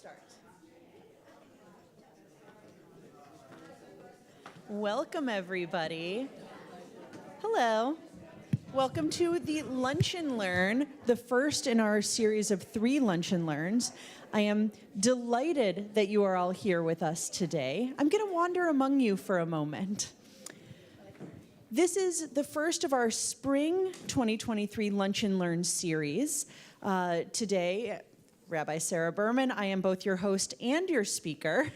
start. Welcome, everybody. Hello. Welcome to the Lunch and Learn, the first in our series of 3 Lunch and Learns. I am delighted that you are all here with us today. I'm going to wander among you for a moment. This is the first of our spring 2023 Lunch and Learn series. Today, Rabbi Sarah Berman, I am both your host and your speaker.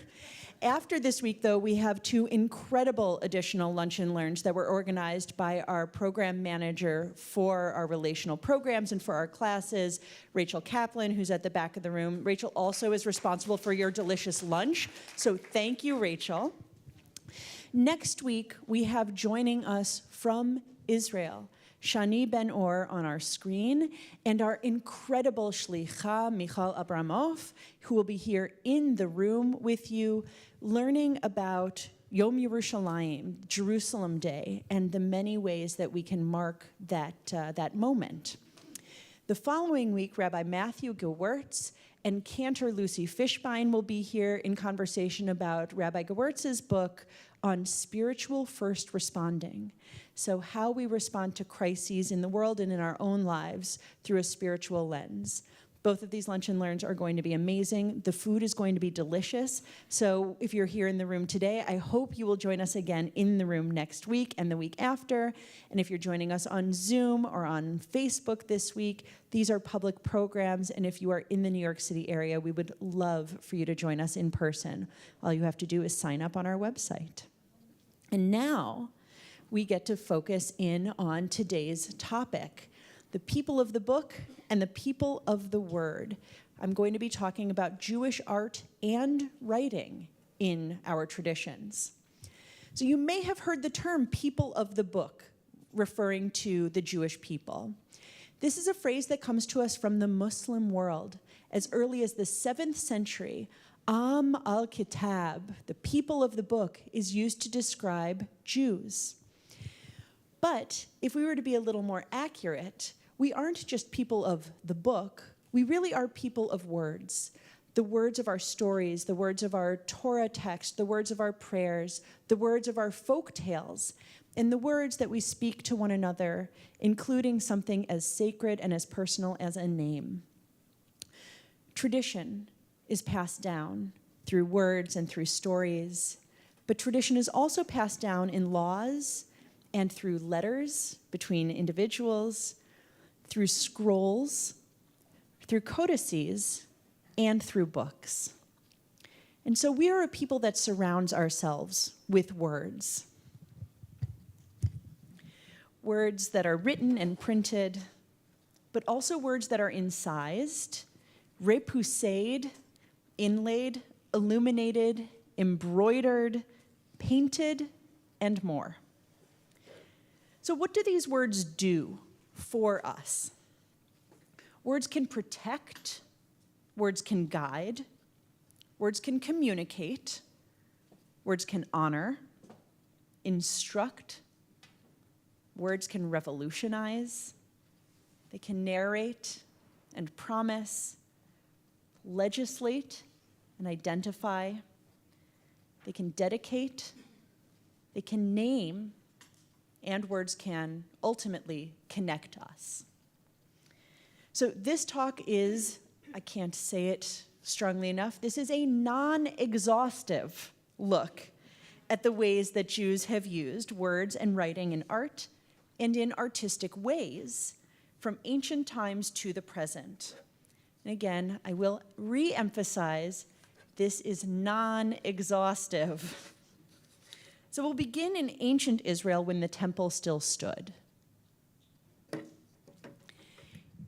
After this week, though, we have 2 incredible additional Lunch and Learns that were organized by our program manager for our relational programs and for our classes, Rachel Kaplan, who's at the back of the room. Rachel also is responsible for your delicious lunch, so thank you, Rachel. Next week, we have joining us from Israel, Shani Ben-Or on our screen, and our incredible shlicha, Michal Abramov, who will be here in the room with you, learning about Yom Yerushalayim, Jerusalem Day, and the many ways that we can mark that moment. The following week, Rabbi Matthew Gewirtz and Cantor Lucy Fishbein will be here in conversation about Rabbi Gewirtz's book on spiritual first responding. So how we respond to crises in the world and in our own lives through a spiritual lens. Both of these Lunch and Learns are going to be amazing. The food is going to be delicious. So if you're here in the room today, I hope you will join us again in the room next week and the week after. And if you're joining us on Zoom or on Facebook this week, these are public programs. And if you are in the New York City area, we would love for you to join us in person. All you have to do is sign up on our website. And now we get to focus in on today's topic, the people of the book and the people of the word. I'm going to be talking about Jewish art and writing in our traditions. So you may have heard the term people of the book referring to the Jewish people. This is a phrase that comes to us from the Muslim world. As early as the 7th century, al-Kitab, the people of the book, is used to describe Jews. But if we were to be a little more accurate, we aren't just people of the book, we really are people of words. The words of our stories, the words of our Torah text, the words of our prayers, the words of our folk tales, and the words that we speak to one another, including something as sacred and as personal as a name. Tradition is passed down through words and through stories, but tradition is also passed down in laws and through letters between individuals, through scrolls, through codices, and through books. And so we are a people that surrounds ourselves with words. Words that are written and printed, but also words that are incised, repoussed, inlaid, illuminated, embroidered, painted, and more. So what do these words do for us? Words can protect, words can guide, words can communicate, words can honor, instruct, words can revolutionize, they can narrate and promise, legislate and identify, they can dedicate, they can name, and words can ultimately connect us. So this talk is, I can't say it strongly enough, this is a non-exhaustive look at the ways that Jews have used words and writing in art and in artistic ways from ancient times to the present. And again, I will re-emphasize, this is non-exhaustive. So we'll begin in ancient Israel when the temple still stood.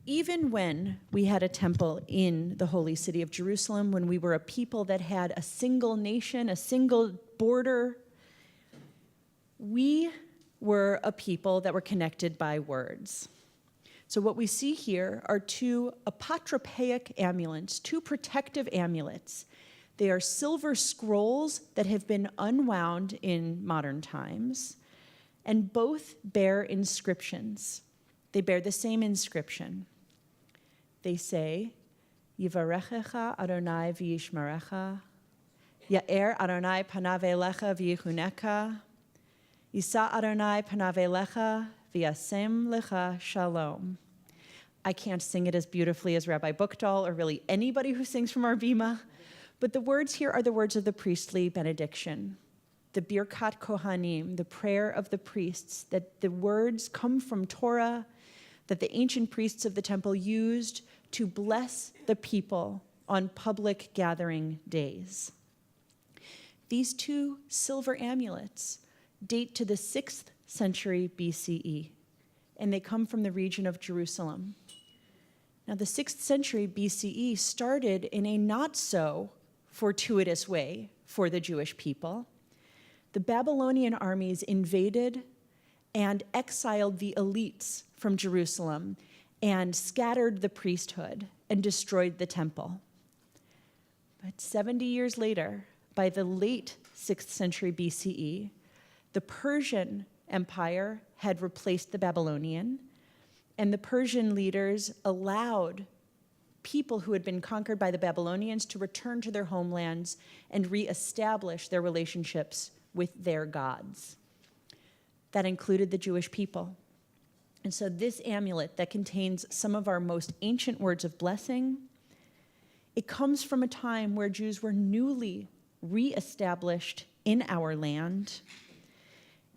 Even when we had a temple in the holy city of Jerusalem, when we were a people that had a single nation, a single border, we were a people that were connected by words. So what we see here are 2 apotropaic amulets, 2 protective amulets. They are silver scrolls that have been unwound in modern times, and both bear inscriptions. They bear the same inscription. They say, Yivarechecha Adonai v'yishmerecha. Ya'er Adonai panav elecha v'yichuneka. Yisa Adonai panav elecha v'yasem lecha shalom. I can't sing it as beautifully as Rabbi Bookdahl or really anybody who sings from our bima, but the words here are the words of the priestly benediction, the Birkat Kohanim, the prayer of the priests, that the words come from Torah that the ancient priests of the temple used to bless the people on public gathering days. These two silver amulets date to the 6th century BCE, and they come from the region of Jerusalem. Now, the 6th century BCE started in a not so fortuitous way for the Jewish people. The Babylonian armies invaded and exiled the elites from Jerusalem and scattered the priesthood and destroyed the temple. But 70 years later, by the late 6th century BCE, the Persian Empire had replaced the Babylonian, and the Persian leaders allowed people who had been conquered by the Babylonians to return to their homelands and reestablish their relationships with their gods. That included the Jewish people. And so this amulet that contains some of our most ancient words of blessing, it comes from a time where Jews were newly reestablished in our land,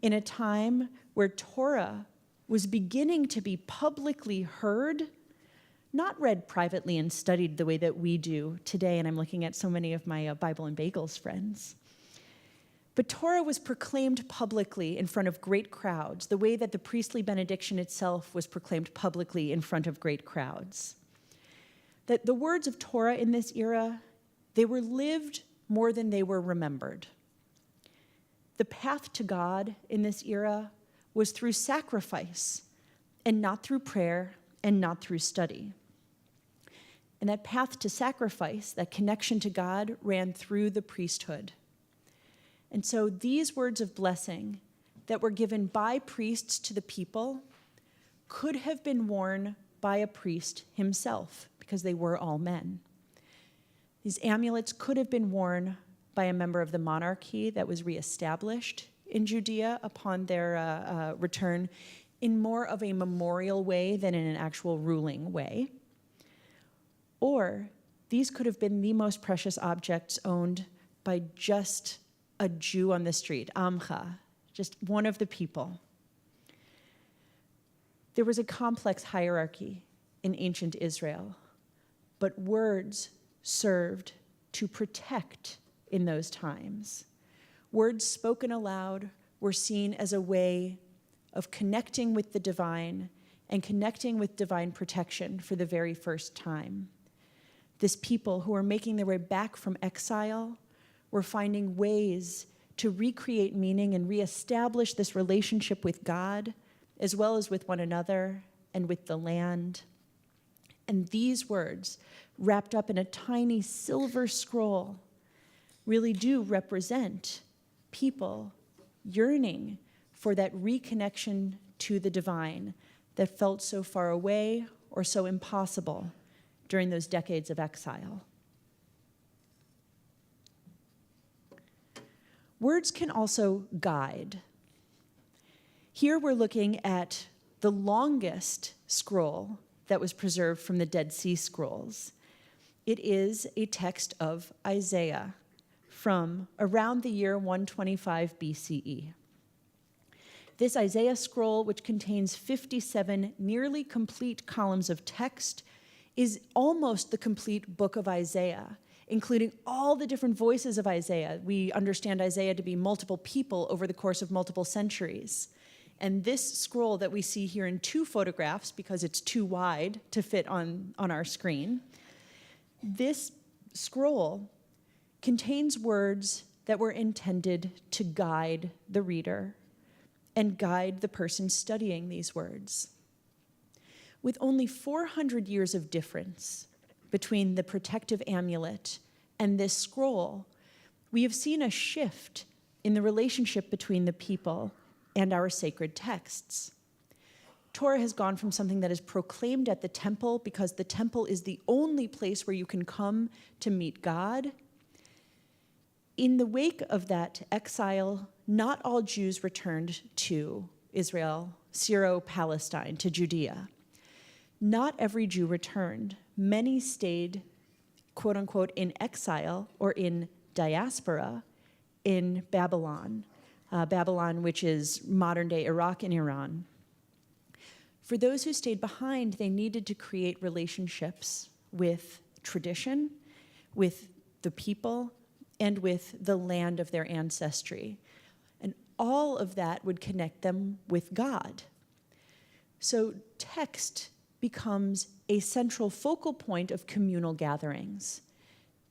in a time where Torah was beginning to be publicly heard, not read privately and studied the way that we do today, and I'm looking at so many of my Bible and Bagels friends. But Torah was proclaimed publicly in front of great crowds, the way that the priestly benediction itself was proclaimed publicly in front of great crowds. That the words of Torah in this era, they were lived more than they were remembered. The path to God in this era was through sacrifice and not through prayer and not through study. And that path to sacrifice, that connection to God, ran through the priesthood. And so these words of blessing that were given by priests to the people could have been worn by a priest himself, because they were all men. These amulets could have been worn by a member of the monarchy that was reestablished in Judea upon their return in more of a memorial way than in an actual ruling way. Or these could have been the most precious objects owned by just a Jew on the street, Amcha, just one of the people. There was a complex hierarchy in ancient Israel, but words served to protect in those times. Words spoken aloud were seen as a way of connecting with the divine and connecting with divine protection for the very first time. This people who were making their way back from exile were finding ways to recreate meaning and reestablish this relationship with God, as well as with one another and with the land. And these words, wrapped up in a tiny silver scroll, really do represent people yearning for that reconnection to the divine that felt so far away or so impossible during those decades of exile. Words can also guide. Here we're looking at the longest scroll that was preserved from the Dead Sea Scrolls. It is a text of Isaiah from around the year 125 BCE. This Isaiah scroll, which contains 57 nearly complete columns of text, is almost the complete book of Isaiah, including all the different voices of Isaiah. We understand Isaiah to be multiple people over the course of multiple centuries. And this scroll that we see here in two photographs, because it's too wide to fit on our screen, this scroll contains words that were intended to guide the reader and guide the person studying these words. With only 400 years of difference between the protective amulet and this scroll, we have seen a shift in the relationship between the people and our sacred texts. Torah has gone from something that is proclaimed at the temple, because the temple is the only place where you can come to meet God. In the wake of that exile, not all Jews returned to Israel, Syro-Palestine, to Judea. Not every Jew returned. Many stayed, quote unquote, in exile or in diaspora in Babylon, which is modern-day Iraq and Iran. For those who stayed behind, they needed to create relationships with tradition, with the people, and with the land of their ancestry. And all of that would connect them with God. So text becomes a central focal point of communal gatherings.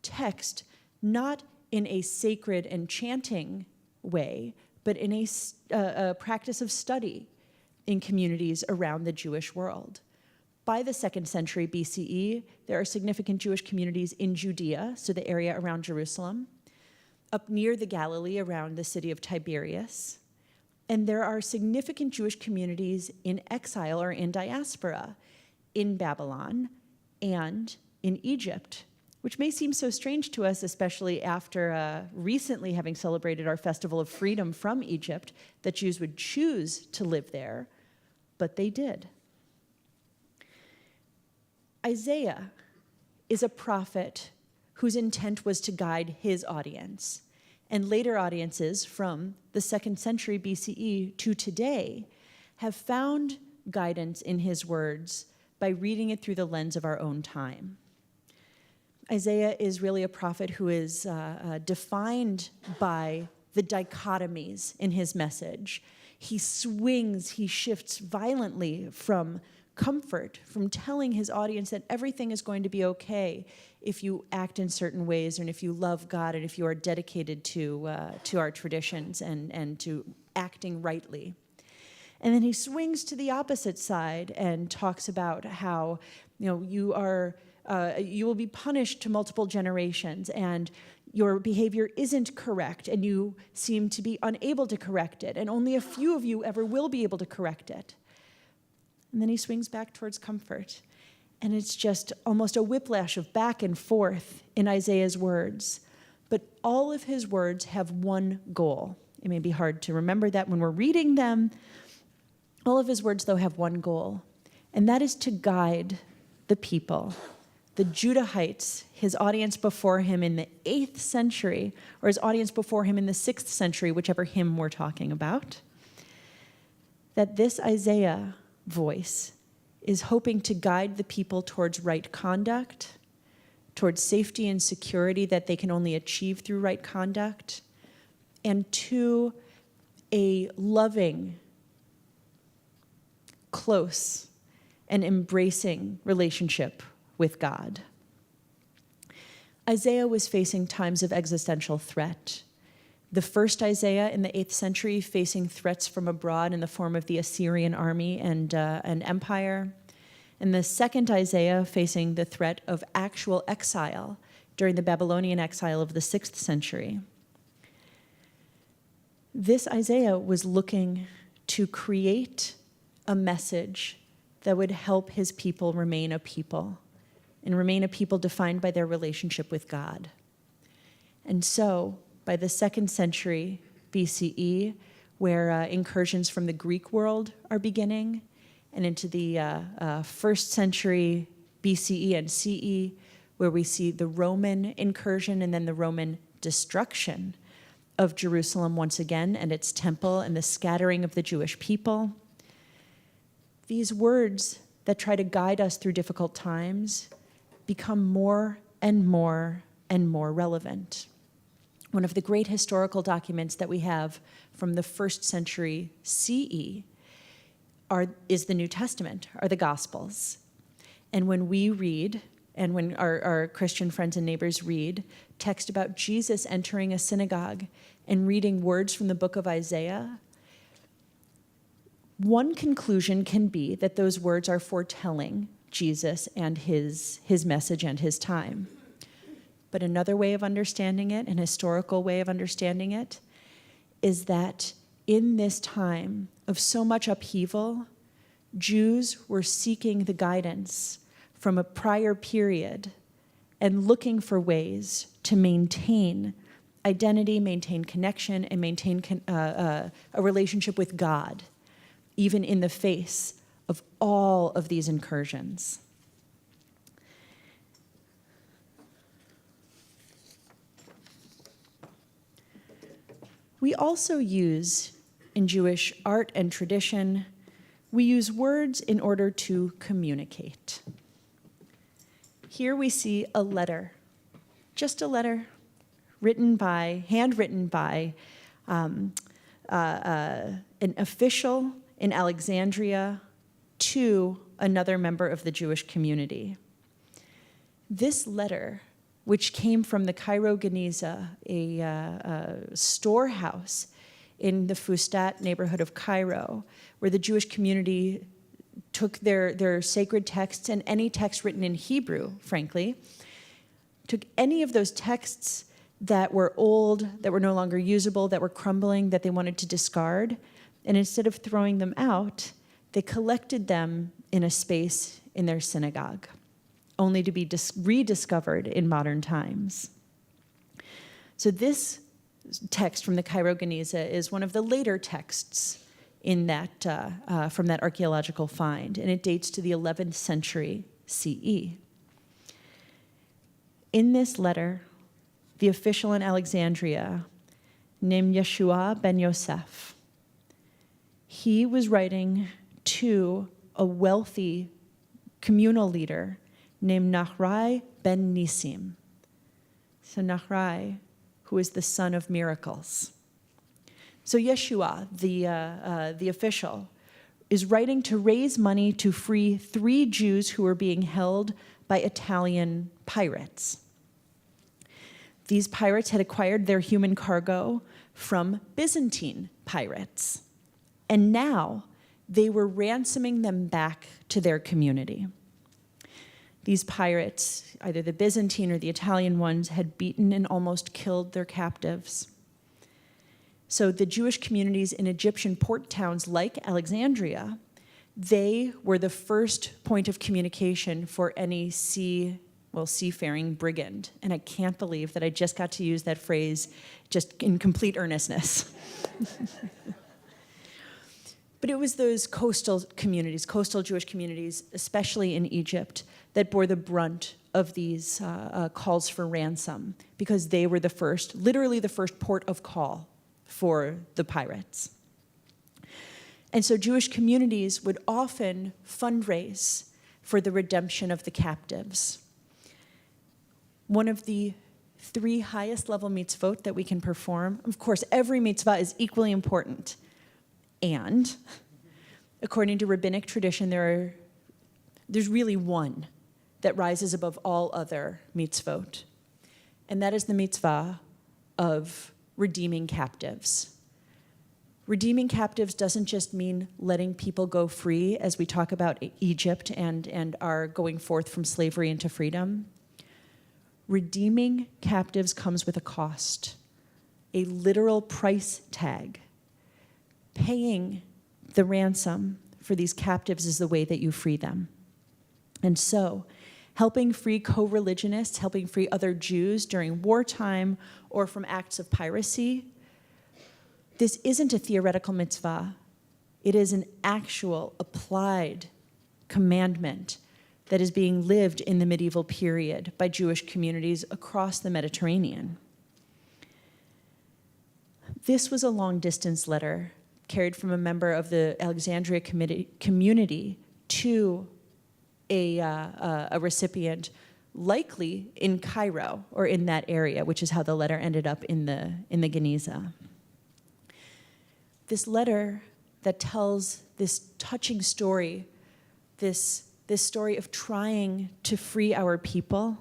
Text, not in a sacred and chanting way, but in a practice of study in communities around the Jewish world. By the 2nd century BCE, there are significant Jewish communities in Judea, so the area around Jerusalem, up near the Galilee around the city of Tiberias, and there are significant Jewish communities in exile or in diaspora in Babylon and in Egypt, which may seem so strange to us, especially after recently having celebrated our Festival of Freedom from Egypt, that Jews would choose to live there, but they did. Isaiah is a prophet whose intent was to guide his audience, and later audiences from the 2nd century BCE to today have found guidance in his words by reading it through the lens of our own time. Isaiah is really a prophet who is defined by the dichotomies in his message. He swings, he shifts violently from comfort, from telling his audience that everything is going to be okay if you act in certain ways and if you love God and if you are dedicated to our traditions and to acting rightly. And then he swings to the opposite side and talks about how, you will be punished to multiple generations, and your behavior isn't correct, and you seem to be unable to correct it, and only a few of you ever will be able to correct it. And then he swings back towards comfort. And it's just almost a whiplash of back and forth in Isaiah's words. But all of his words have one goal. It may be hard to remember that when we're reading them. All of his words, though, have one goal, and that is to guide the people, the Judahites, his audience before him in the 8th century, or his audience before him in the 6th century, whichever hymn we're talking about, that this Isaiah voice is hoping to guide the people towards right conduct, towards safety and security that they can only achieve through right conduct, and to a loving, close, and embracing relationship with God. Isaiah was facing times of existential threat. The first Isaiah in the 8th century facing threats from abroad in the form of the Assyrian army and empire. And the second Isaiah facing the threat of actual exile during the Babylonian exile of the 6th century. This Isaiah was looking to create a message that would help his people remain a people, and remain a people defined by their relationship with God. And so, by the 2nd century BCE, where incursions from the Greek world are beginning, and into the 1st century BCE and CE, where we see the Roman incursion and then the Roman destruction of Jerusalem once again, and its temple, and the scattering of the Jewish people. These words that try to guide us through difficult times become more and more and more relevant. One of the great historical documents that we have from the 1st century CE is the New Testament, are the Gospels. And when we read, and when our Christian friends and neighbors read text about Jesus entering a synagogue and reading words from the book of Isaiah, one conclusion can be that those words are foretelling Jesus and his message and his time. But another way of understanding it, an historical way of understanding it, is that in this time of so much upheaval, Jews were seeking the guidance from a prior period and looking for ways to maintain identity, maintain connection, and maintain a relationship with God, even in the face of all of these incursions. We also use, in Jewish art and tradition, we use words in order to communicate. Here we see a letter, just a letter, handwritten by an official in Alexandria to another member of the Jewish community. This letter, which came from the Cairo Geniza, a storehouse in the Fustat neighborhood of Cairo, where the Jewish community took their sacred texts and any text written in Hebrew, frankly, took any of those texts that were old, that were no longer usable, that were crumbling, that they wanted to discard, and instead of throwing them out, they collected them in a space in their synagogue, only to be rediscovered in modern times. So this text from the Cairo Geniza is one of the later texts in that, from that archaeological find, and it dates to the 11th century CE. In this letter, the official in Alexandria, named Yeshua ben Yosef, he was writing to a wealthy communal leader named Nahrai ben Nisim. So Nahrai, who is the son of miracles. So Yeshua, the official, is writing to raise money to free 3 Jews who were being held by Italian pirates. These pirates had acquired their human cargo from Byzantine pirates, and now they were ransoming them back to their community. These pirates, either the Byzantine or the Italian ones, had beaten and almost killed their captives. So the Jewish communities in Egyptian port towns like Alexandria, they were the first point of communication for any seafaring brigand. And I can't believe that I just got to use that phrase just in complete earnestness. But it was those coastal Jewish communities, especially in Egypt, that bore the brunt of these calls for ransom, because they were literally the first port of call for the pirates. And so Jewish communities would often fundraise for the redemption of the captives. One of the 3 highest level mitzvot that we can perform, of course, every mitzvah is equally important. And according to rabbinic tradition, there's really one that rises above all other mitzvot. And that is the mitzvah of redeeming captives. Redeeming captives doesn't just mean letting people go free, as we talk about Egypt and our going forth from slavery into freedom. Redeeming captives comes with a cost, a literal price tag. Paying the ransom for these captives is the way that you free them. And so, helping free co-religionists, helping free other Jews during wartime or from acts of piracy, this isn't a theoretical mitzvah. It is an actual, applied commandment that is being lived in the medieval period by Jewish communities across the Mediterranean. This was a long-distance letter carried from a member of the Alexandria community to a recipient, likely in Cairo or in that area, which is how the letter ended up in the Geniza. This letter that tells this touching story, this story of trying to free our people,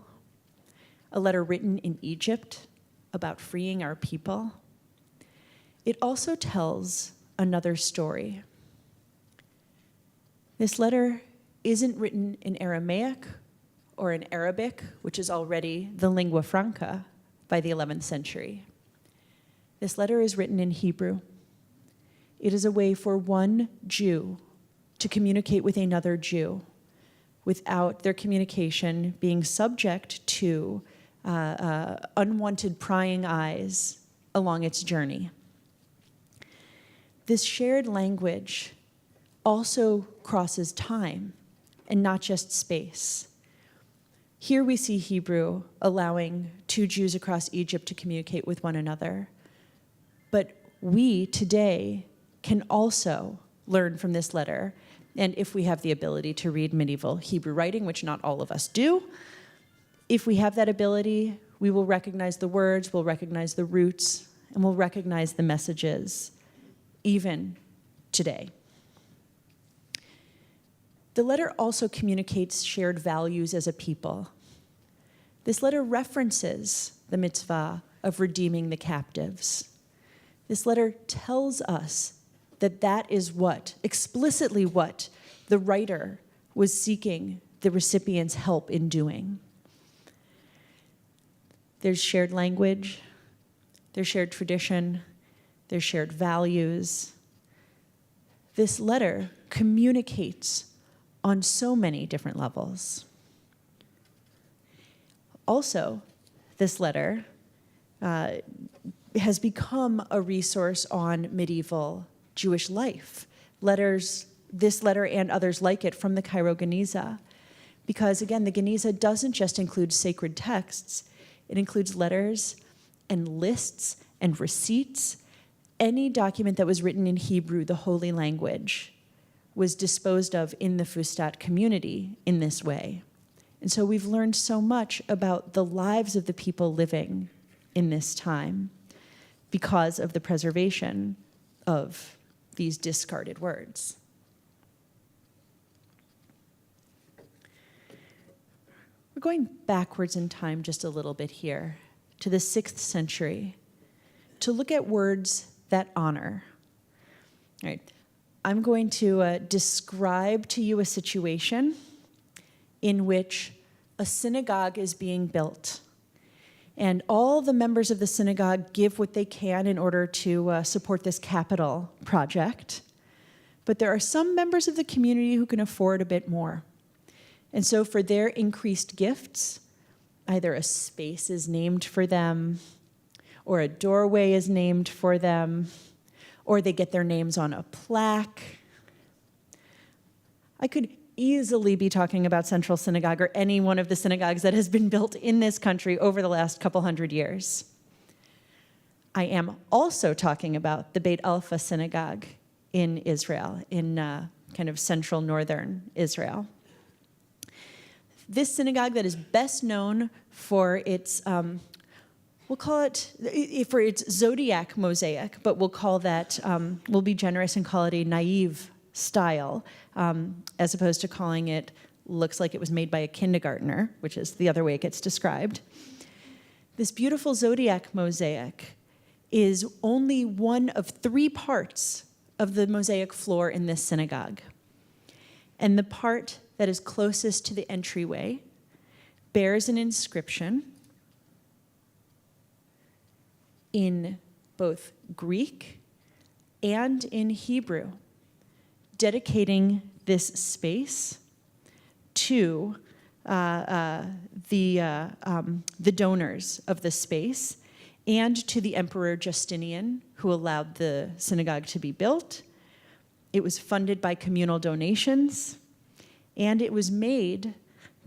a letter written in Egypt about freeing our people. It also tells another story. This letter isn't written in Aramaic or in Arabic, which is already the lingua franca by the 11th century. This letter is written in Hebrew. It is a way for one Jew to communicate with another Jew without their communication being subject to unwanted prying eyes along its journey. This shared language also crosses time and not just space. Here we see Hebrew allowing two Jews across Egypt to communicate with one another. But we today can also learn from this letter, and if we have the ability to read medieval Hebrew writing, which not all of us do, if we have that ability, we will recognize the words, we'll recognize the roots, and we'll recognize the messages, even today. The letter also communicates shared values as a people. This letter references the mitzvah of redeeming the captives. This letter tells us that that is explicitly what the writer was seeking the recipient's help in doing. There's shared language, there's shared tradition, there's shared values. This letter communicates on so many different levels. Also, this letter has become a resource on medieval Jewish life. This letter and others like it from the Cairo Geniza, because again, the Geniza doesn't just include sacred texts, it includes letters and lists and receipts. Any document that was written in Hebrew, the holy language, was disposed of in the Fustat community in this way. And so we've learned so much about the lives of the people living in this time because of the preservation of these discarded words. We're going backwards in time just a little bit here to the 6th century to look at words that honor. All right. I'm going to describe to you a situation in which a synagogue is being built. And all the members of the synagogue give what they can in order to support this capital project. But there are some members of the community who can afford a bit more. And so for their increased gifts, either a space is named for them, or a doorway is named for them, or they get their names on a plaque. I could easily be talking about Central Synagogue or any one of the synagogues that has been built in this country over the last couple hundred years. I am also talking about the Beit Alpha Synagogue in Israel, in kind of central northern Israel. This synagogue that is best known for its we'll call it, for its zodiac mosaic, but we'll call that, we'll be generous and call it a naive style, as opposed to calling it, looks like it was made by a kindergartner, which is the other way it gets described. This beautiful zodiac mosaic is only one of 3 parts of the mosaic floor in this synagogue. And the part that is closest to the entryway bears an inscription in both Greek and in Hebrew, dedicating this space to the donors of the space and to the Emperor Justinian, who allowed the synagogue to be built. It was funded by communal donations, and it was made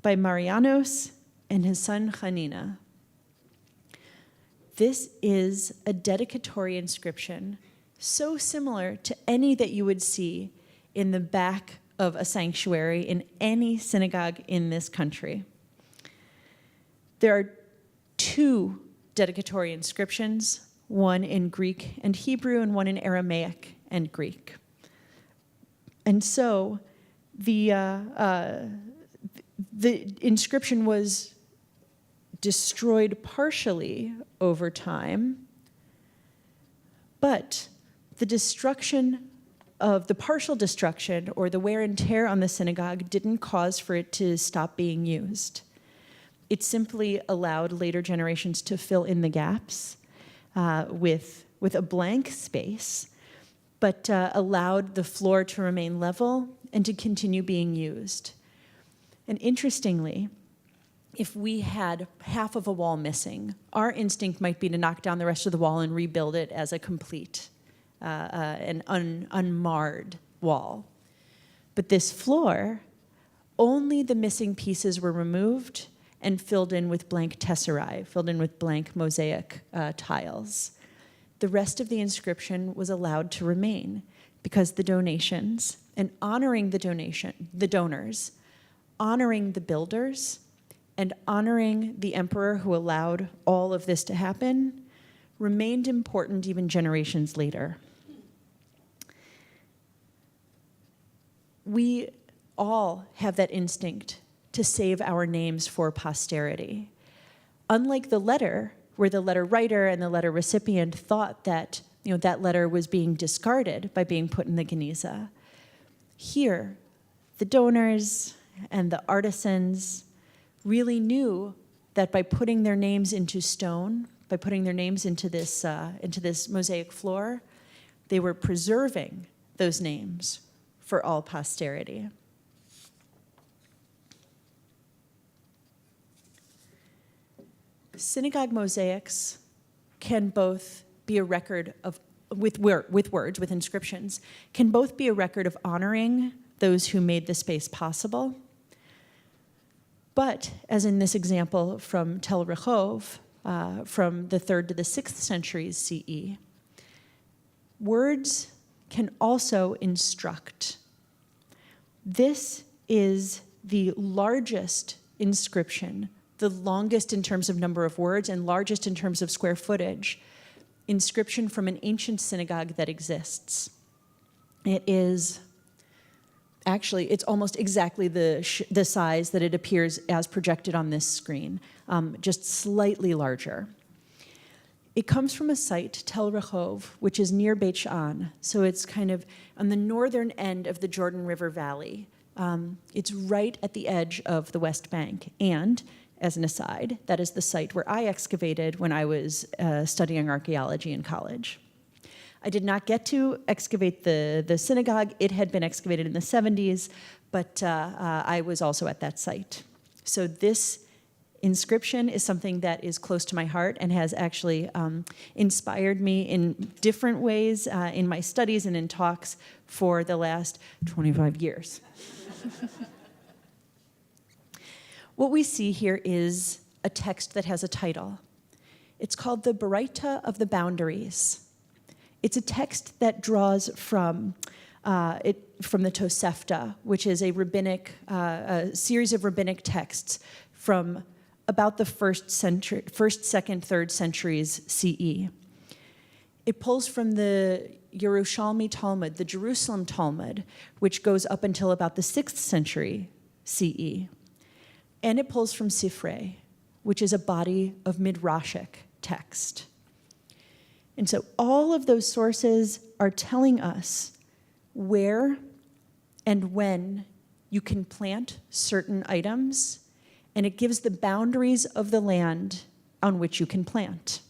by Marianos and his son Hanina. This is a dedicatory inscription so similar to any that you would see in the back of a sanctuary in any synagogue in this country. There are 2 dedicatory inscriptions, one in Greek and Hebrew and one in Aramaic and Greek. And so the inscription was destroyed partially over time, but the partial destruction or the wear and tear on the synagogue didn't cause for it to stop being used. It simply allowed later generations to fill in the gaps with a blank space, but allowed the floor to remain level and to continue being used. And interestingly, if we had half of a wall missing, our instinct might be to knock down the rest of the wall and rebuild it as a complete and unmarred wall. But this floor, only the missing pieces were removed and filled in with blank tesserae, filled in with blank mosaic tiles. The rest of the inscription was allowed to remain because the donations, and honoring the donors, honoring the builders, and honoring the emperor who allowed all of this to happen, remained important even generations later. We all have that instinct to save our names for posterity. Unlike the letter, where the letter writer and the letter recipient thought that that letter was being discarded by being put in the Geniza, here, the donors and the artisans really knew that by putting their names into stone, by putting their names into this mosaic floor, they were preserving those names for all posterity. Synagogue mosaics can both be a record of, with words, with inscriptions, can both be a record of honoring those who made the space possible. But, as in this example from Tel Rehov, from the 3rd to the 6th centuries CE, words can also instruct. This is the largest inscription, the longest in terms of number of words and largest in terms of square footage, inscription from an ancient synagogue that exists. It is actually, it's almost exactly the size that it appears as projected on this screen, just slightly larger. It comes from a site, Tel Rehov, which is near Beit She'an, so it's kind of on the northern end of the Jordan River Valley. It's right at the edge of the West Bank, and as an aside, that is the site where I excavated when I was studying archaeology in college. I did not get to excavate the synagogue. It had been excavated in the 70s, but I was also at that site. So this inscription is something that is close to my heart and has actually inspired me in different ways in my studies and in talks for the last 25 years. What we see here is a text that has a title. It's called the Baraita of the Boundaries. It's a text that draws from the Tosefta, which is a rabbinic, a series of rabbinic texts from about the first, second, third centuries CE. It pulls from the Yerushalmi Talmud, the Jerusalem Talmud, which goes up until about the 6th century CE. And it pulls from Sifrei, which is a body of Midrashic text. And so all of those sources are telling us where and when you can plant certain items, and it gives the boundaries of the land on which you can plant.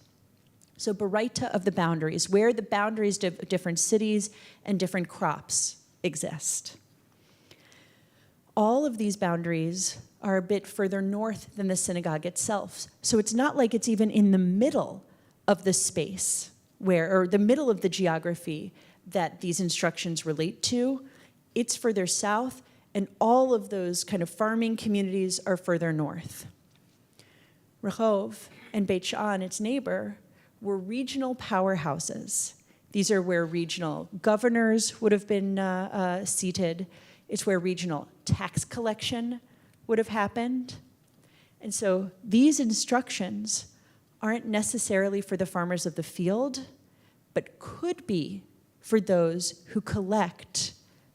So Baraita of the boundaries, where the boundaries of different cities and different crops exist. All of these boundaries are a bit further north than the synagogue itself. So it's not like it's even in the middle of the space or the middle of the geography that these instructions relate to. It's further south, and all of those kind of farming communities are further north. Rehov and Beit She'an, its neighbor, were regional powerhouses. These are where regional governors would have been seated. It's where regional tax collection would have happened. And so these instructions aren't necessarily for the farmers of the field, but could be for those who collect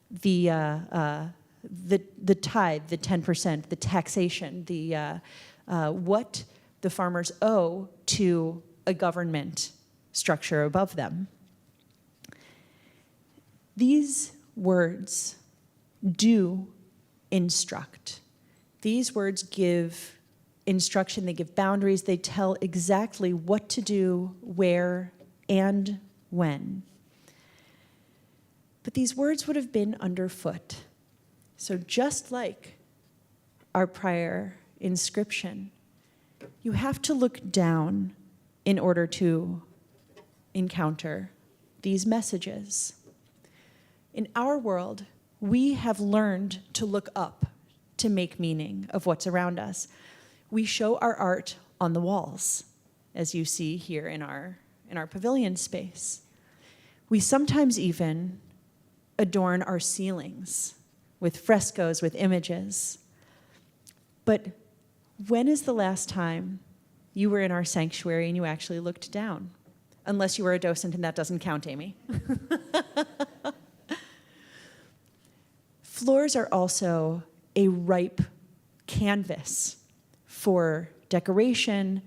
the tithe, the 10%, the taxation, what the farmers owe to a government structure above them. These words do instruct. These words give instruction, they give boundaries, they tell exactly what to do, where, and when. But these words would have been underfoot. So just like our prior inscription, you have to look down in order to encounter these messages. In our world, we have learned to look up to make meaning of what's around us. We show our art on the walls, as you see here in our pavilion space. We sometimes even adorn our ceilings with frescoes, with images. But when is the last time you were in our sanctuary and you actually looked down? Unless you were a docent, and that doesn't count, Amy. Floors are also a ripe canvas for decoration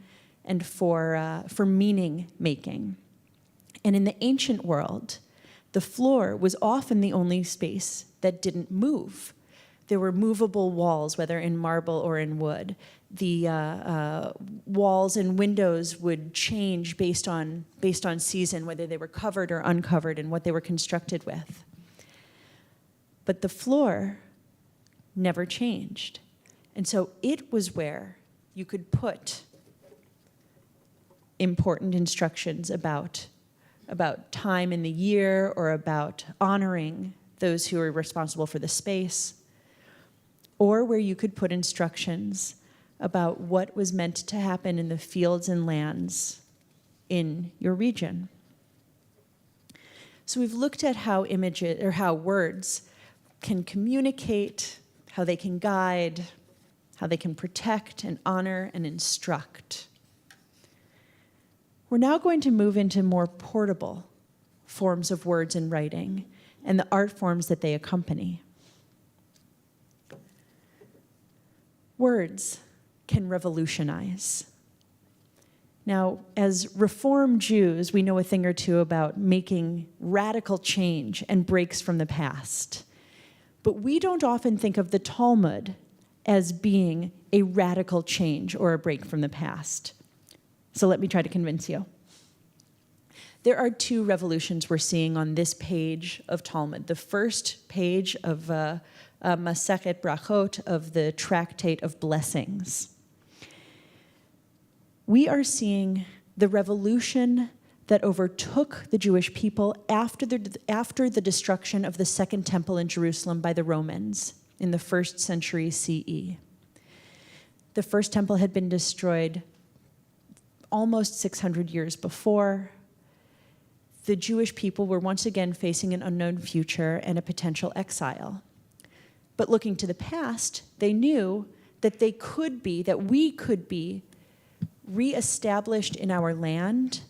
and for meaning making. And in the ancient world, the floor was often the only space that didn't move. There were movable walls, whether in marble or in wood. The walls and windows would change based on season, whether they were covered or uncovered and what they were constructed with. But the floor never changed. And so it was where you could put important instructions about time in the year or about honoring those who are responsible for the space, or where you could put instructions about what was meant to happen in the fields and lands in your region. So we've looked at how images or how words can communicate, how they can guide, how they can protect and honor and instruct. We're now going to move into more portable forms of words and writing and the art forms that they accompany. Words can revolutionize. Now, as Reform Jews, we know a thing or two about making radical change and breaks from the past. But we don't often think of the Talmud as being a radical change or a break from the past. So let me try to convince you. There are two revolutions we're seeing on this page of Talmud. The first page of Masechet Brachot, of the Tractate of Blessings. We are seeing the revolution that overtook the Jewish people after the destruction of the Second Temple in Jerusalem by the Romans in the 1st century CE. The First Temple had been destroyed almost 600 years before. The Jewish people were once again facing an unknown future and a potential exile. But looking to the past, they knew that we could be reestablished in our land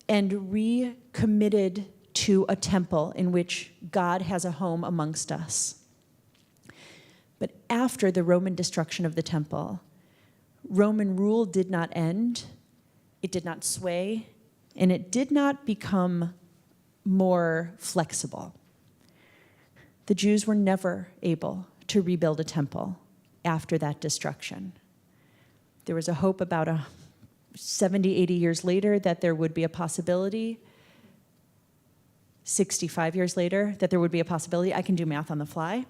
and recommitted to a temple in which God has a home amongst us. But after the Roman destruction of the temple, Roman rule did not end, it did not sway, and it did not become more flexible. The Jews were never able to rebuild a temple after that destruction. There was a hope about 70, 80 years later that there would be a possibility. 65 years later that there would be a possibility. I can do math on the fly.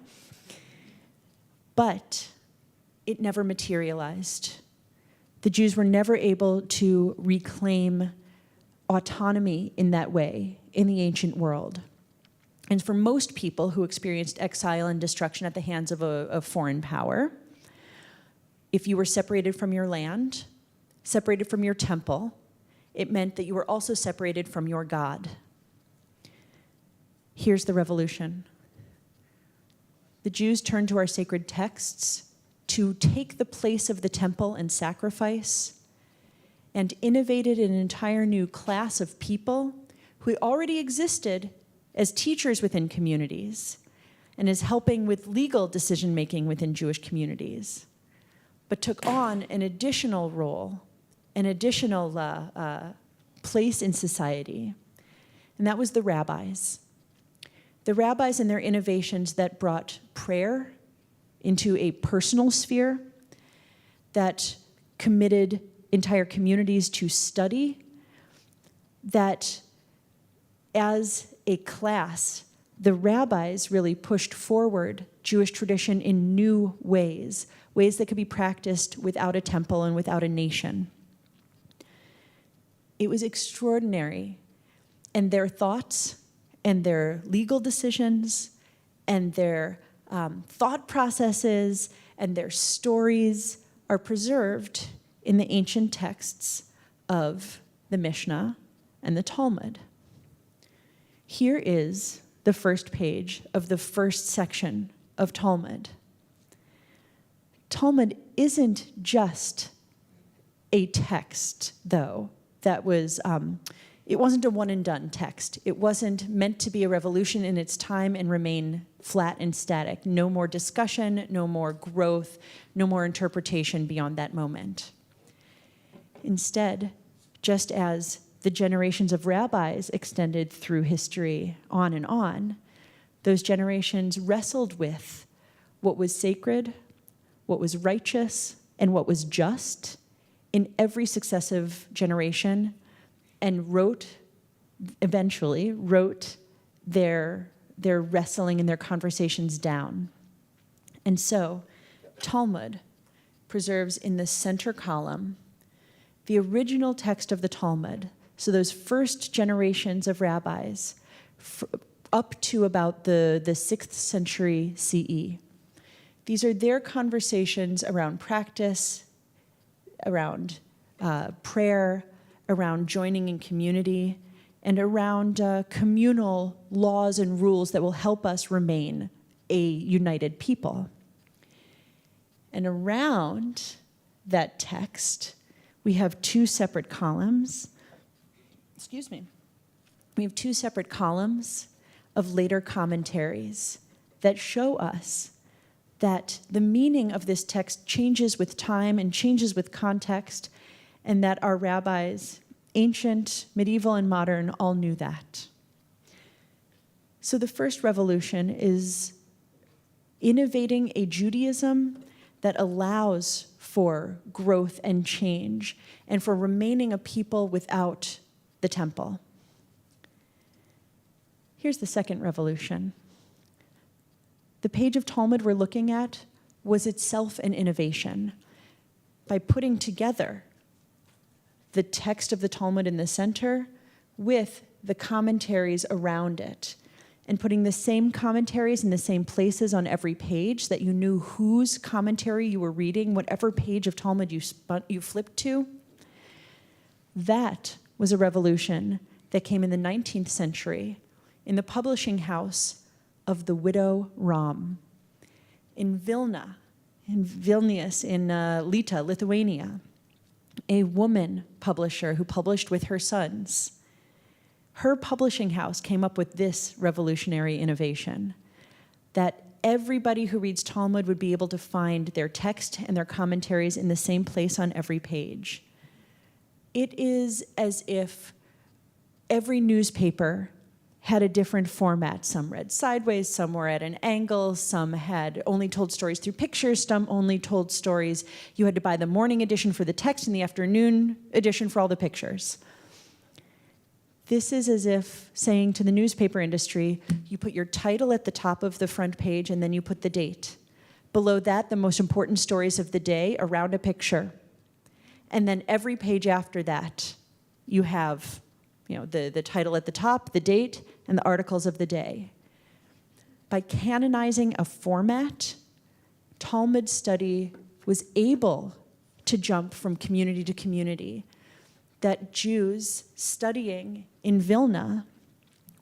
But it never materialized. The Jews were never able to reclaim autonomy in that way in the ancient world. And for most people who experienced exile and destruction at the hands of a foreign power, if you were separated from your land, separated from your temple, it meant that you were also separated from your God. Here's the revolution. The Jews turned to our sacred texts to take the place of the temple and sacrifice, and innovated an entire new class of people who already existed as teachers within communities and as helping with legal decision-making within Jewish communities, but took on an additional role, an additional place in society, and that was the rabbis. The rabbis and their innovations that brought prayer into a personal sphere, that committed entire communities to study, that as a class the rabbis really pushed forward Jewish tradition in new ways, ways that could be practiced without a temple and without a nation. It was extraordinary, and their thoughts and their legal decisions and their thought processes and their stories are preserved in the ancient texts of the Mishnah and the Talmud. Here is the first page of the first section of Talmud. Talmud isn't just a text, though, that was, it wasn't a one and done text. It wasn't meant to be a revolution in its time and remain flat and static. No more discussion, no more growth, no more interpretation beyond that moment. Instead, just as the generations of rabbis extended through history on and on, those generations wrestled with what was sacred, what was righteous, and what was just in every successive generation, and eventually wrote their wrestling and their conversations down. And so, Talmud preserves in the center column the original text of the Talmud, so those first generations of rabbis, up to about the 6th century CE. These are their conversations around practice, around prayer, around joining in community, and around communal laws and rules that will help us remain a united people. And around that text, we have two separate columns. We have two separate columns of later commentaries that show us that the meaning of this text changes with time and changes with context, and that our rabbis, ancient, medieval, and modern, all knew that. So the first revolution is innovating a Judaism that allows for growth and change and for remaining a people without the temple. Here's the second revolution. The page of Talmud we're looking at was itself an innovation. By putting together the text of the Talmud in the center with the commentaries around it, and putting the same commentaries in the same places on every page, that you knew whose commentary you were reading, whatever page of Talmud you flipped to. That was a revolution that came in the 19th century in the publishing house of the widow Ram in Vilna, in Vilnius, in Lithuania, a woman publisher who published with her sons. Her publishing house came up with this revolutionary innovation, that everybody who reads Talmud would be able to find their text and their commentaries in the same place on every page. It is as if every newspaper had a different format. Some read sideways, some were at an angle, some had only told stories through pictures, some only told stories. You had to buy the morning edition for the text and the afternoon edition for all the pictures. This is as if saying to the newspaper industry, you put your title at the top of the front page and then you put the date. Below that, the most important stories of the day around a picture. And then every page after that, you have the title at the top, the date, and the articles of the day. By canonizing a format, Talmud study was able to jump from community to community, that Jews studying in Vilna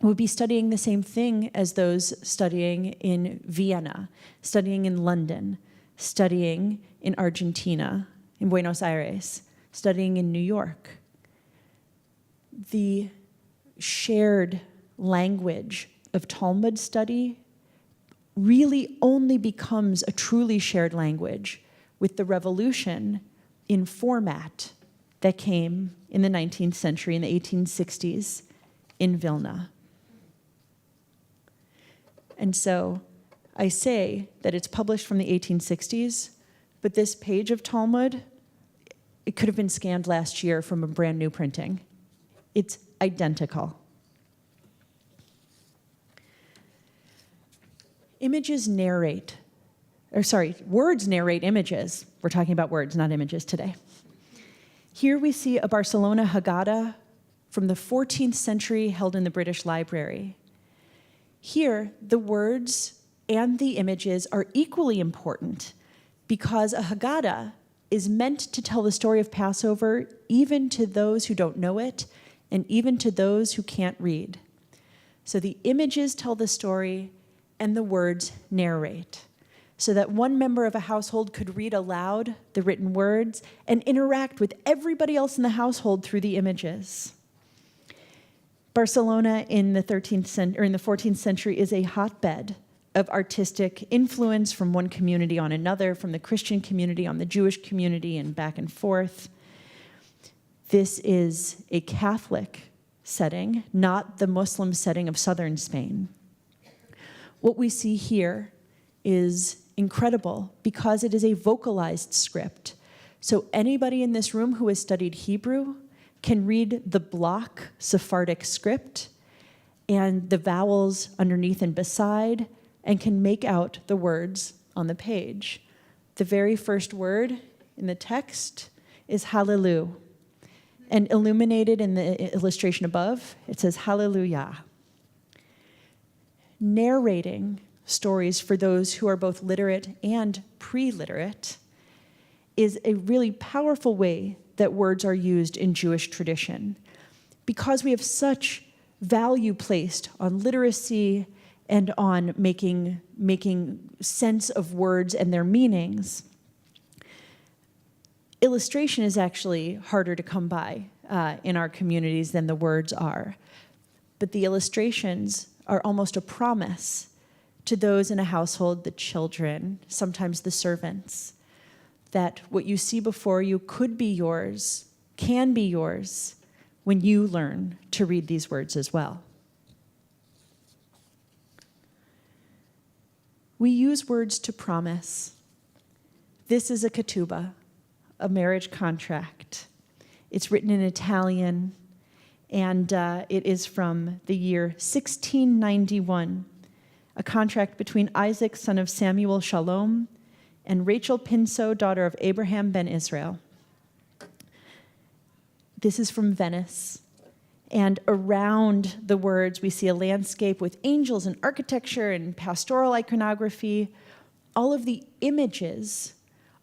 would be studying the same thing as those studying in Vienna, studying in London, studying in Argentina, in Buenos Aires, studying in New York. The shared language of Talmud study really only becomes a truly shared language with the revolution in format that came in the 19th century, in the 1860s, in Vilna. And so I say that it's published from the 1860s, but this page of Talmud, it could have been scanned last year from a brand new printing. It's identical. Words narrate images. We're talking about words, not images today. Here we see a Barcelona Haggadah from the 14th century held in the British Library. Here, the words and the images are equally important because a Haggadah is meant to tell the story of Passover even to those who don't know it and even to those who can't read. So the images tell the story and the words narrate, so that one member of a household could read aloud the written words and interact with everybody else in the household through the images. Barcelona in the 14th century is a hotbed of artistic influence from one community on another, from the Christian community on the Jewish community, and back and forth. This is a Catholic setting, not the Muslim setting of southern Spain. What we see here is incredible because it is a vocalized script. So anybody in this room who has studied Hebrew can read the block Sephardic script and the vowels underneath and beside, and can make out the words on the page. The very first word in the text is hallelujah. And illuminated in the illustration above, it says hallelujah. Narrating stories for those who are both literate and pre-literate is a really powerful way that words are used in Jewish tradition. Because we have such value placed on literacy and on making sense of words and their meanings, illustration is actually harder to come by in our communities than the words are. But the illustrations are almost a promise to those in a household, the children, sometimes the servants, that what you see before you could be yours, can be yours, when you learn to read these words as well. We use words to promise. This is a ketubah, a marriage contract. It's written in Italian, and it is from the year 1691, a contract between Isaac, son of Samuel Shalom, and Rachel Pinso, daughter of Abraham ben Israel. This is from Venice. And around the words, we see a landscape with angels and architecture and pastoral iconography. All of the images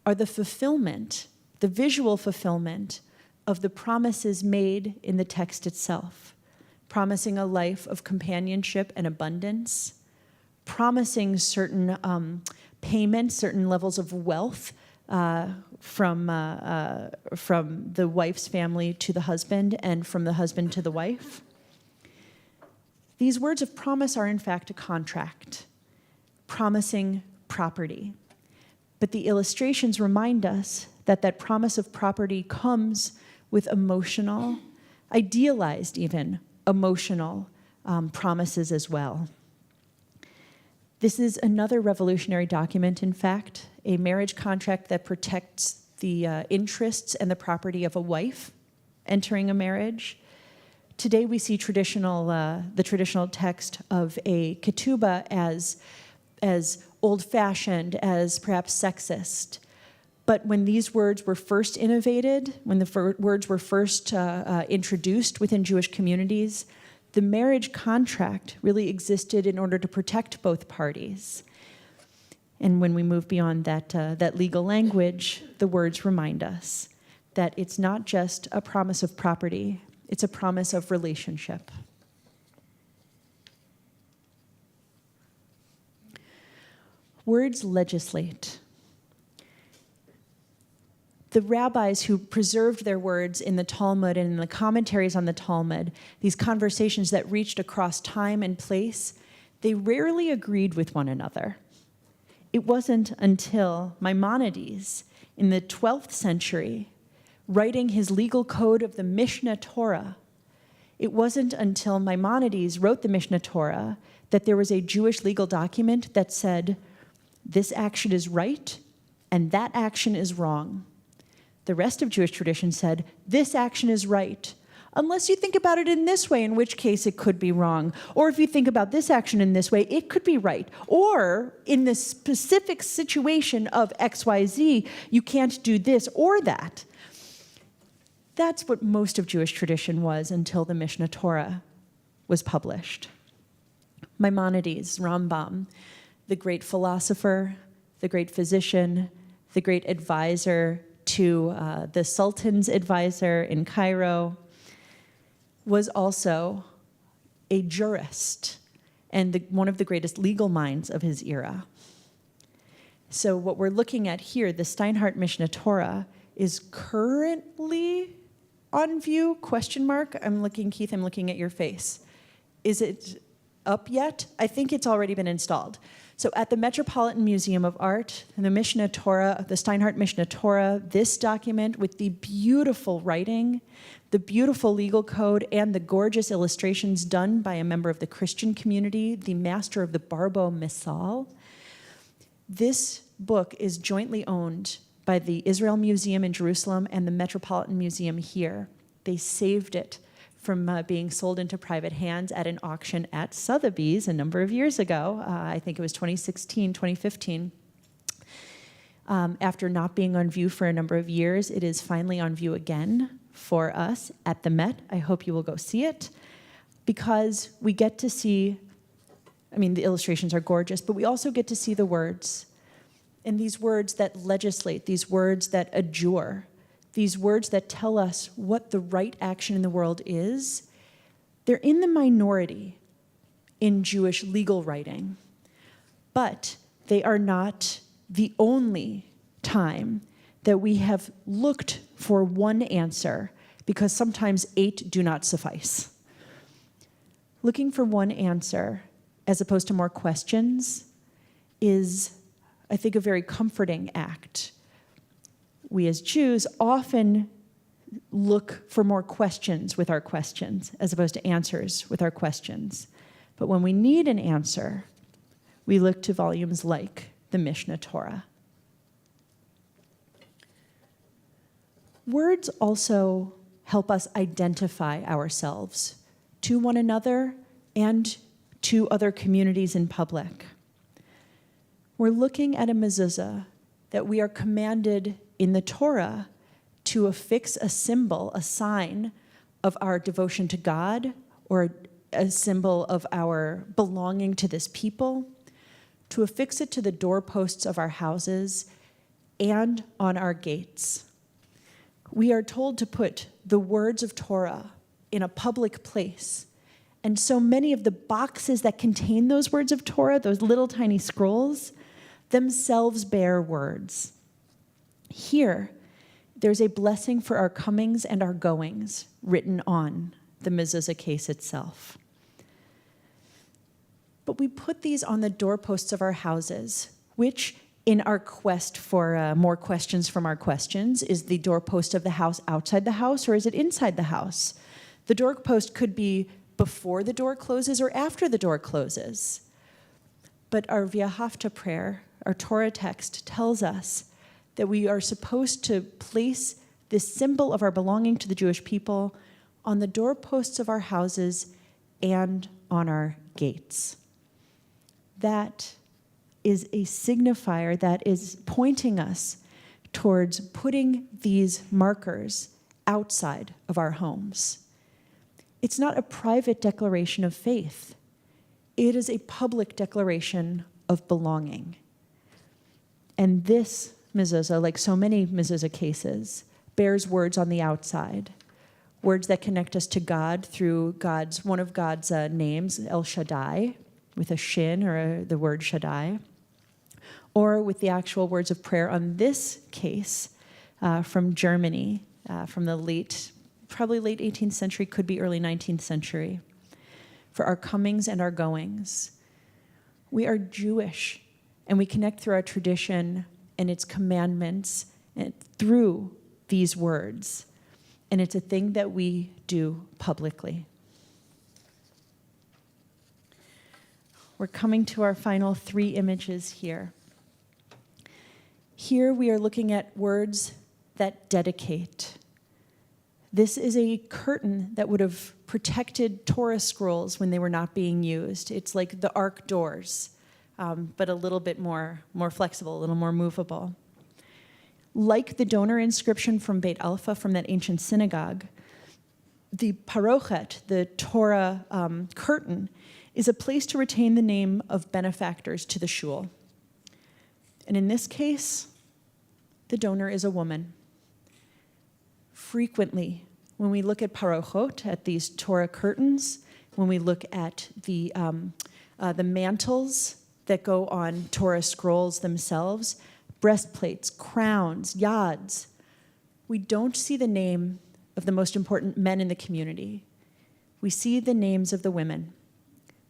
are the fulfillment, the visual fulfillment of the promises made in the text itself, promising a life of companionship and abundance, promising certain payments, certain levels of wealth from the wife's family to the husband and from the husband to the wife. These words of promise are in fact a contract, promising property. But the illustrations remind us that that promise of property comes with emotional, idealized even, emotional promises as well. This is another revolutionary document, in fact, a marriage contract that protects the interests and the property of a wife entering a marriage. Today we see the traditional text of a ketubah as old-fashioned, as perhaps sexist. But when these words were first innovated, when the words were first introduced within Jewish communities, the marriage contract really existed in order to protect both parties. And when we move beyond that legal language, the words remind us that it's not just a promise of property, it's a promise of relationship. Words legislate. The rabbis who preserved their words in the Talmud and in the commentaries on the Talmud, these conversations that reached across time and place, they rarely agreed with one another. It wasn't until Maimonides in the 12th century, writing his legal code of the Mishnah Torah, it wasn't until Maimonides wrote the Mishnah Torah that there was a Jewish legal document that said, this action is right and that action is wrong. The rest of Jewish tradition said, this action is right unless you think about it in this way, in which case it could be wrong. Or if you think about this action in this way, it could be right. Or in the specific situation of XYZ, you can't do this or that. That's what most of Jewish tradition was until the Mishneh Torah was published. Maimonides, Rambam, the great philosopher, the great physician, the great advisor to the Sultan's advisor in Cairo, was also a jurist and one of the greatest legal minds of his era. So what we're looking at here, the Steinhardt Mishneh Torah, is currently on view, question mark. Keith, I'm looking at your face. Is it up yet? I think it's already been installed. So at the Metropolitan Museum of Art, the Mishneh Torah, the Steinhardt Mishneh Torah, this document with the beautiful writing, the beautiful legal code, and the gorgeous illustrations done by a member of the Christian community, the master of the Barbo Missal. This book is jointly owned by the Israel Museum in Jerusalem and the Metropolitan Museum here. They saved it from being sold into private hands at an auction at Sotheby's a number of years ago. I think it was 2016, 2015. After not being on view for a number of years, it is finally on view again for us at the Met. I hope you will go see it, because we get to see, the illustrations are gorgeous, but we also get to see the words. And these words that legislate, these words that adjure, these words that tell us what the right action in the world is, they're in the minority in Jewish legal writing. But they are not the only time that we have looked for one answer, because sometimes 8 do not suffice. Looking for one answer, as opposed to more questions, is, I think, a very comforting act. We as Jews often look for more questions with our questions, as opposed to answers with our questions. But when we need an answer, we look to volumes like the Mishneh Torah. Words also help us identify ourselves to one another and to other communities in public. We're looking at a mezuzah that we are commanded in the Torah to affix a symbol, a sign of our devotion to God, or a symbol of our belonging to this people, to affix it to the doorposts of our houses and on our gates. We are told to put the words of Torah in a public place. And so many of the boxes that contain those words of Torah, those little tiny scrolls, themselves bear words. Here, there's a blessing for our comings and our goings written on the mezuzah case itself. But we put these on the doorposts of our houses, which, in our quest for more questions from our questions, is the doorpost of the house outside the house, or is it inside the house? The doorpost could be before the door closes or after the door closes. But our V'ahavta prayer, our Torah text, tells us that we are supposed to place this symbol of our belonging to the Jewish people on the doorposts of our houses and on our gates. That is a signifier that is pointing us towards putting these markers outside of our homes. It's not a private declaration of faith. It is a public declaration of belonging. And this mezuzah, like so many mezuzah cases, bears words on the outside, words that connect us to God through one of God's names, El Shaddai, with a shin or the word Shaddai, or with the actual words of prayer on this case from Germany, from the probably late 18th century, could be early 19th century, for our comings and our goings. We are Jewish, and we connect through our tradition and its commandments and through these words. And it's a thing that we do publicly. We're coming to our final 3 images here. Here we are looking at words that dedicate. This is a curtain that would have protected Torah scrolls when they were not being used. It's like the ark doors, but a little bit more flexible, a little more movable. Like the donor inscription from Beit Alpha, from that ancient synagogue, the parochet, the Torah curtain, is a place to retain the name of benefactors to the shul. And in this case, the donor is a woman. Frequently, when we look at parochot, at these Torah curtains, when we look at the mantles that go on Torah scrolls themselves, breastplates, crowns, yads, we don't see the name of the most important men in the community. We see the names of the women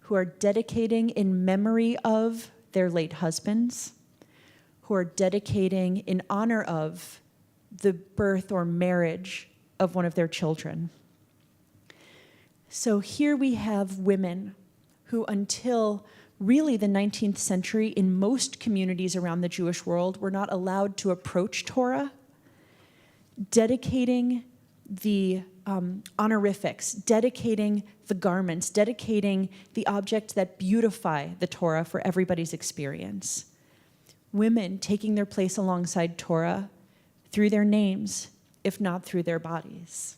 who are dedicating in memory of their late husbands, who are dedicating in honor of the birth or marriage of one of their children. So here we have women who, until really the 19th century, in most communities around the Jewish world, were not allowed to approach Torah, dedicating the honorifics, dedicating the garments, dedicating the objects that beautify the Torah for everybody's experience. Women taking their place alongside Torah through their names, if not through their bodies.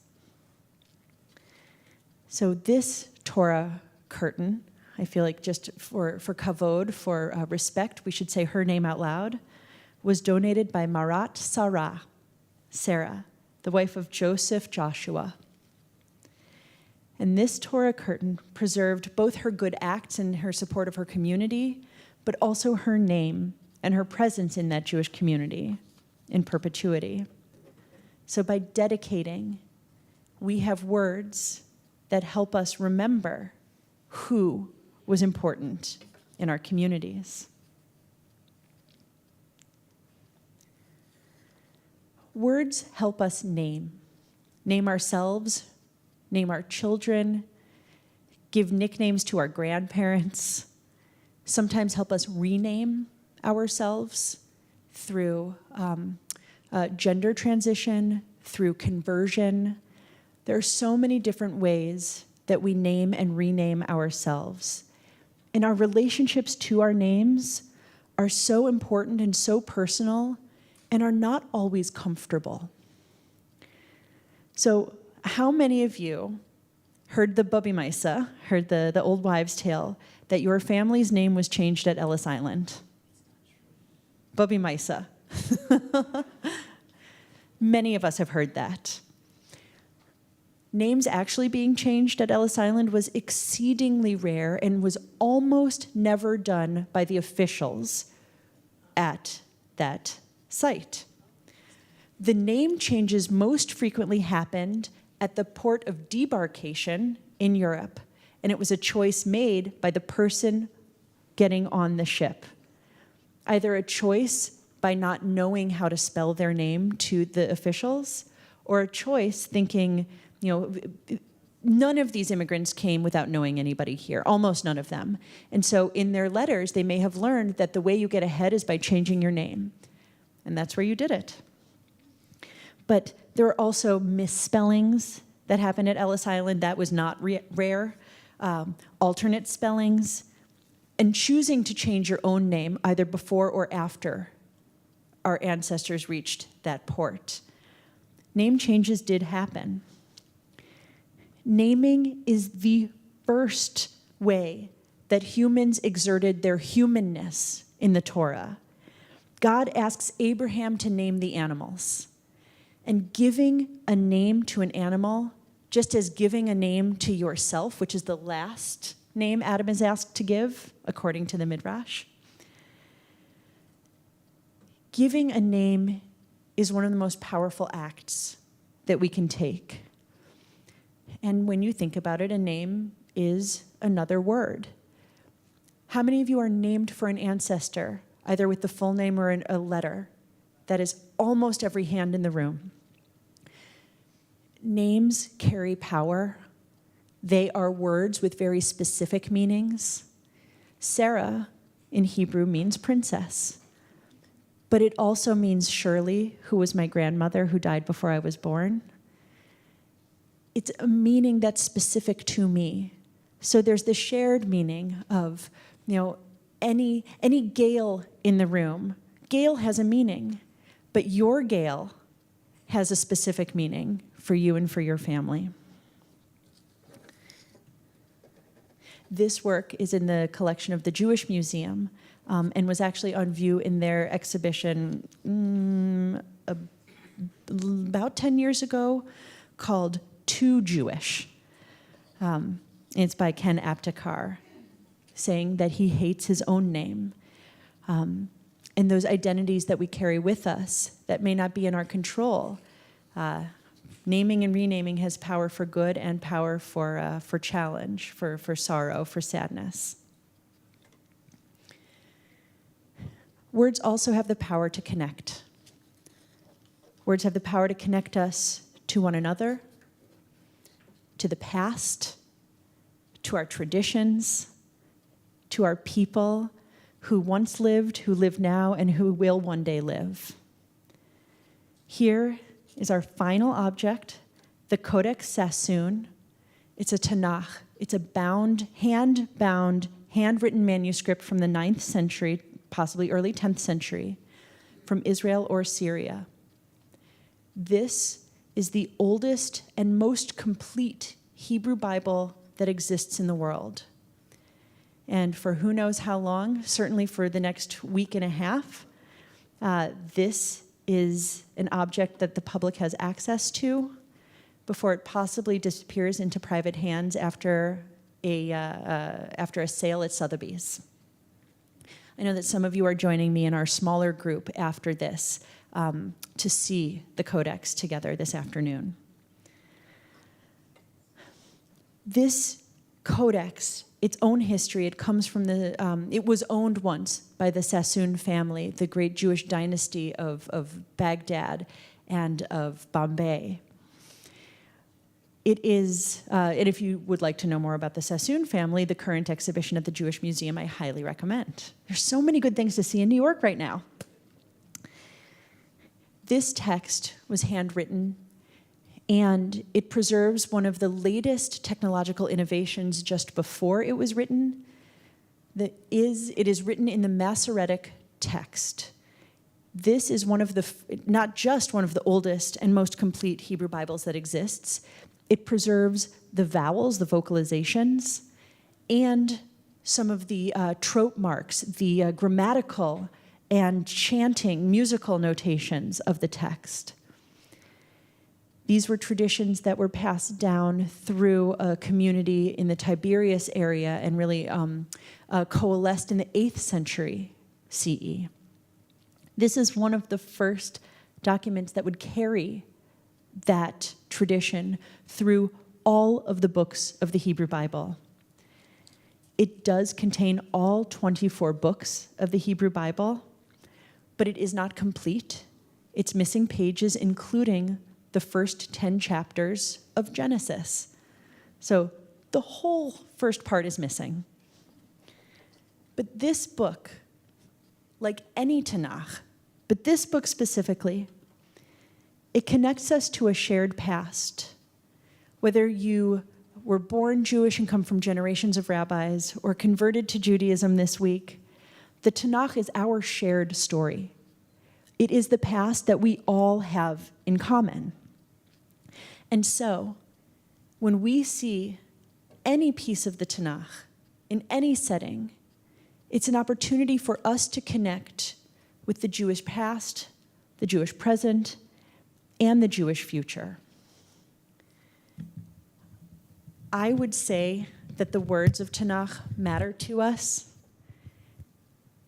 So this Torah curtain, I feel like just for kavod, for respect, we should say her name out loud, was donated by Marat Sarah, Sarah, the wife of Joseph Joshua. And this Torah curtain preserved both her good acts and her support of her community, but also her name and her presence in that Jewish community in perpetuity. So by dedicating, we have words that help us remember who was important in our communities. Words help us name ourselves, name our children, give nicknames to our grandparents, sometimes help us rename ourselves through gender transition, through conversion. There are so many different ways that we name and rename ourselves. And our relationships to our names are so important and so personal and are not always comfortable. So how many of you heard the Babi Maisa, heard the old wives' tale, that your family's name was changed at Ellis Island? Babi Maisa. Many of us have heard that. Names actually being changed at Ellis Island was exceedingly rare and was almost never done by the officials at that site. The name changes most frequently happened at the port of debarkation in Europe, and it was a choice made by the person getting on the ship. Either a choice by not knowing how to spell their name to the officials, or a choice thinking, none of these immigrants came without knowing anybody here, almost none of them. And so in their letters, they may have learned that the way you get ahead is by changing your name. And that's where you did it. But there are also misspellings that happened at Ellis Island. That was not rare. Alternate spellings. And choosing to change your own name either before or after our ancestors reached that port. Name changes did happen. Naming is the first way that humans exerted their humanness in the Torah. God asks Abraham to name the animals. And giving a name to an animal, just as giving a name to yourself, which is the last name Adam is asked to give, according to the Midrash, giving a name is one of the most powerful acts that we can take. And when you think about it, a name is another word. How many of you are named for an ancestor, either with the full name or a letter? That is almost every hand in the room. Names carry power. They are words with very specific meanings. Sarah in Hebrew means princess, but it also means Shirley, who was my grandmother who died before I was born. it's a meaning that's specific to me. So there's the shared meaning of, any Gail in the room. Gail has a meaning, but your Gail has a specific meaning for you and for your family. This work is in the collection of the Jewish Museum and was actually on view in their exhibition about 10 years ago called Too Jewish. It's by Ken Aptekar, saying that he hates his own name. And those identities that we carry with us that may not be in our control. Naming and renaming has power for good and power for challenge, for sorrow, for sadness. Words also have the power to connect. Words have the power to connect us to one another, to the past, to our traditions, to our people who once lived, who live now, and who will one day live. Here is our final object, the Codex Sassoon. It's a Tanakh. It's a hand-bound, handwritten manuscript from the 9th century, possibly early 10th century, from Israel or Syria. This is the oldest and most complete Hebrew Bible that exists in the world. And for who knows how long, certainly for the next week and a half, this is an object that the public has access to before it possibly disappears into private hands after a sale at Sotheby's. I know that some of you are joining me in our smaller group after this to see the Codex together this afternoon. This Codex, its own history, it comes from it was owned once by the Sassoon family, the great Jewish dynasty of Baghdad and of Bombay. It is, and if you would like to know more about the Sassoon family, the current exhibition at the Jewish Museum, I highly recommend. There's so many good things to see in New York right now. This text was handwritten, and it preserves one of the latest technological innovations just before it was written. It is written in the Masoretic text. This is not just one of the oldest and most complete Hebrew Bibles that exists. It preserves the vowels, the vocalizations, and some of the trope marks, the grammatical and chanting, musical notations of the text. These were traditions that were passed down through a community in the Tiberias area and really coalesced in the 8th century CE. This is one of the first documents that would carry that tradition through all of the books of the Hebrew Bible. It does contain all 24 books of the Hebrew Bible, but it is not complete. It's missing pages, including the first 10 chapters of Genesis. So the whole first part is missing. But this book, like any Tanakh, but this book specifically, it connects us to a shared past. Whether you were born Jewish and come from generations of rabbis or converted to Judaism this week, the Tanakh is our shared story. It is the past that we all have in common. And so, when we see any piece of the Tanakh in any setting, it's an opportunity for us to connect with the Jewish past, the Jewish present, and the Jewish future. I would say that the words of Tanakh matter to us,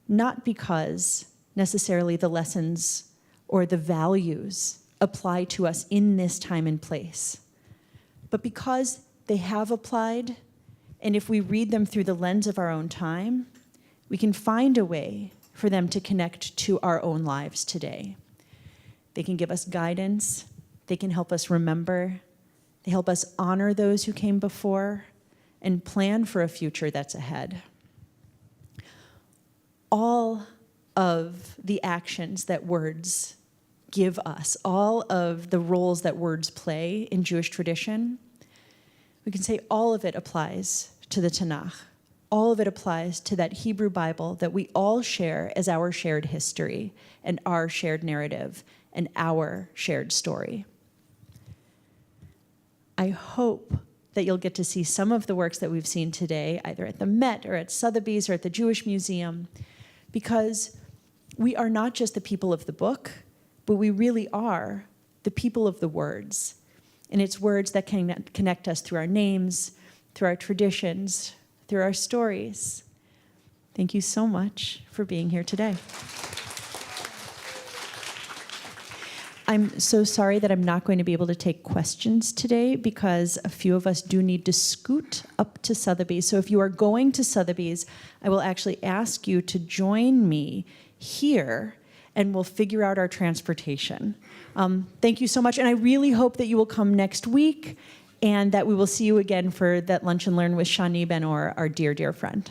not because necessarily the lessons or the values apply to us in this time and place, but because they have applied, and if we read them through the lens of our own time, we can find a way for them to connect to our own lives today. They can give us guidance, they can help us remember, they help us honor those who came before and plan for a future that's ahead. All of the actions that words give us, all of the roles that words play in Jewish tradition, We can say all of it applies to the Tanakh. All of it applies to that Hebrew Bible that we all share as our shared history and our shared narrative and our shared story. I hope that you'll get to see some of the works that we've seen today, either at the Met or at Sotheby's or at the Jewish Museum, because we are not just the people of the book, but we really are the people of the words. And it's words that can connect us through our names, through our traditions, through our stories. Thank you so much for being here today. I'm so sorry that I'm not going to be able to take questions today because a few of us do need to scoot up to Sotheby's. So if you are going to Sotheby's, I will actually ask you to join me here and we'll figure out our transportation. Thank you so much. And I really hope that you will come next week and that we will see you again for that Lunch and Learn with Shani Ben-Or, our dear, dear friend.